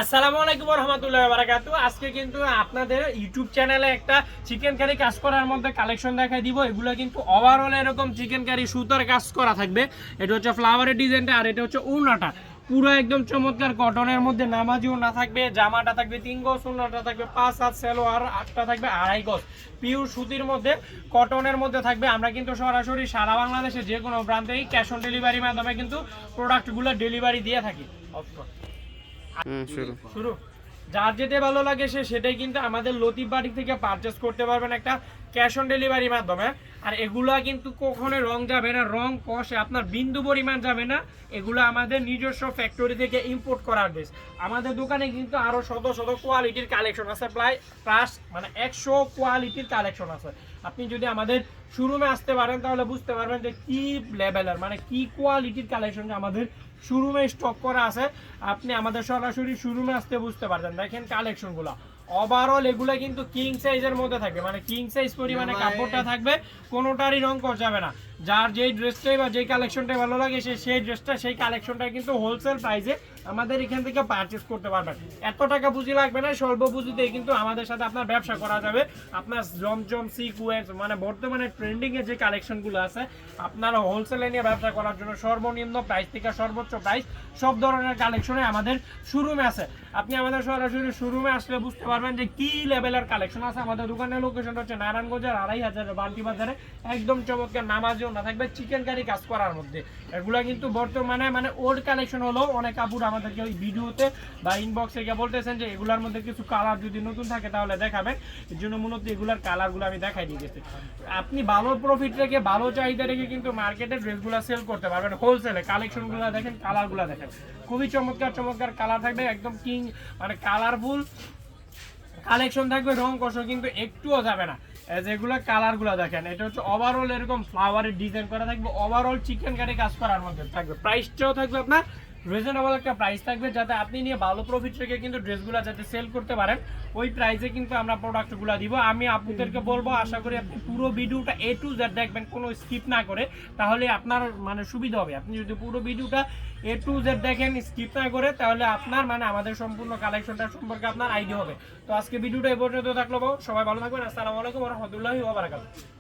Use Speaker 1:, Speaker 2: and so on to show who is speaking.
Speaker 1: আসসালামু আলাইকুম ওয়া রাহমাতুল্লাহি ওয়া বারাকাতুহু। আজকে কিন্তু আপনাদের ইউটিউব চ্যানেলে একটা চিকেন কারি কাজ করার মধ্যে কালেকশন দেখাই দিব। এগুলো কিন্তু ওভারঅল এরকম চিকেন কারি সুতার কাজ করা থাকবে। এটা হচ্ছে ফ্লাওয়ারের ডিজাইনটা, আর এটা হচ্ছে ওড়নাটা পুরো একদম চমৎকার কটনের মধ্যে। নামাজি ওড়না থাকবে, জামাটা থাকবে 3 গজ, ওড়নাটা থাকবে 5 হাত, সালোয়ার 8টা থাকবে 2.5 গজ, পিওর সুতির মধ্যে কটনের মধ্যে থাকবে। আমরা কিন্তু সরাসরি সারা বাংলাদেশে যে কোনো প্রান্তেই ক্যাশ অন ডেলিভারির মাধ্যমে কিন্তু প্রোডাক্টগুলো ডেলিভারি দিয়ে থাকি। শুরু যার যেটা ভালো লাগে সেটাই কিন্তু আমাদের লতিফ বাটিক থেকে পারচেস করতে পারবেন একটা ক্যাশ অন ডেলিভারির মাধ্যমে। আর এগুলা কিন্তু কখনো রং যাবে না, রং কষে আপনার বিন্দু পরিমাণ যাবে না। এগুলো আমাদের নিজস্ব ফ্যাক্টরি থেকে ইম্পোর্ট করার ড্রেস। আমাদের দোকানে কিন্তু আরো শত শত কোয়ালিটির কালেকশন আছে, প্রায় 100 কোয়ালিটির কালেকশন আছে। আপনি যদি আমাদের শোরুমে আসতে পারেন তাহলে বুঝতে পারবেন যে কি লেভেলের মানে কি কোয়ালিটির কালেকশন আমাদের শোরুমে স্টক করা আছে। আপনি আমাদের সরাসরি শোরুমে আসতে বুঝতে পারবেন। দেখেন কালেকশনগুলো ওভারঅল এগুলা কিন্তু কিং সাইজের মধ্যে থাকবে, মানে কিং সাইজ পরিমাণে কাপড়টা থাকবে, কোনোটারই রং করা যাবে না। যার যেই ড্রেসটাই বা যেই কালেকশনটাই ভালো লাগে সেই ড্রেসটা সেই কালেকশনটা কিন্তু হোলসেল প্রাইসে আমাদের এখান থেকে পারচেস করতে পারবেন। এত টাকা পুঁজি লাগবে না, স্বল্প পুঁজিতেই কিন্তু আমাদের সাথে আপনার ব্যবসা করা যাবে। আপনার জমজম সিকোয়েন্স মানে বর্তমানে ট্রেন্ডিং এর যে কালেকশনগুলো আছে আপনারা হোলসেলে নিয়ে ব্যবসা করার জন্য সর্বনিম্ন প্রাইস থেকে সর্বোচ্চ প্রাইস সব ধরনের কালেকশনে আমাদের শোরুমে আছে। আপনি আমাদের সরাসরি শোরুমে আসলে বুঝতে পারবেন যে কি লেভেলের কালেকশন আছে। আমাদের দোকানের লোকেশনটা হচ্ছে নারায়ণগঞ্জের 2500 বান্টি বাজারে, একদম চমৎকার নামাজিও না থাকবে চিকেন কারি কাজ করার মধ্যে। এগুলা কিন্তু বর্তমানে মানে ওল্ড কালেকশন হলো। অনেক আপুর আমাদেরকে ওই ভিডিওতে বা ইনবক্সে গিয়ে বলতেছেন যে এগুলার মধ্যে কিছু কালার যদি নতুন থাকে তাহলে দেখাবেন। এর জন্য মূলত এগুলার কালারগুলো আমি দেখাই দিয়ে গেছি। আপনি ভালো প্রফিট রেখে ভালো চাহিদা রেখে কিন্তু মার্কেটে ড্রেসগুলো সেল করতে পারবেন হোলসেলে। কালেকশনগুলো দেখেন, কালারগুলো দেখেন, খুবই চমৎকার চমৎকার কালার থাকবে, একদম কিং মানে কালারফুল কালেকশন থাকবে। রং কষো কিন্তু একটুও যাবে না। যেগুলো কালারগুলো দেখেন, এটা হচ্ছে ওভারঅল এরকম ফ্লাওয়ারের ডিজাইন করা থাকবে, ওভারঅল চিকেন কারি কাজ করার মধ্যে থাকবে। প্রাইসটাও থাকবে আপনার রিজনেবল একটা প্রাইস থাকবে, যাতে আপনি নিয়ে ভালো প্রফিট রেখে কিন্তু ড্রেসগুলো যাতে সেল করতে পারেন। ওই প্রাইসে কিন্তু আমরা প্রোডাক্টগুলো দিব। আমি আপনাদেরকে বলবো, আশা করি আপনি পুরো ভিডিওটা A to Z দেখবেন, কোনো স্কিপ না করে, তাহলে আপনার মানে সুবিধা হবে। আপনি যদি পুরো ভিডিওটা A to Z দেখেন স্কিপ না করে, তাহলে আপনার মানে আমাদের সম্পূর্ণ কালেকশনটা সম্পর্কে আপনার আইডিয়া হবে। তো আজকে ভিডিওটা এ পর্যন্ত থাকলো, সবাই ভালো থাকবেন। আসসালামু আলাইকুম ওয়া রাহমাতুল্লাহি ওয়া বারাকাতুহু।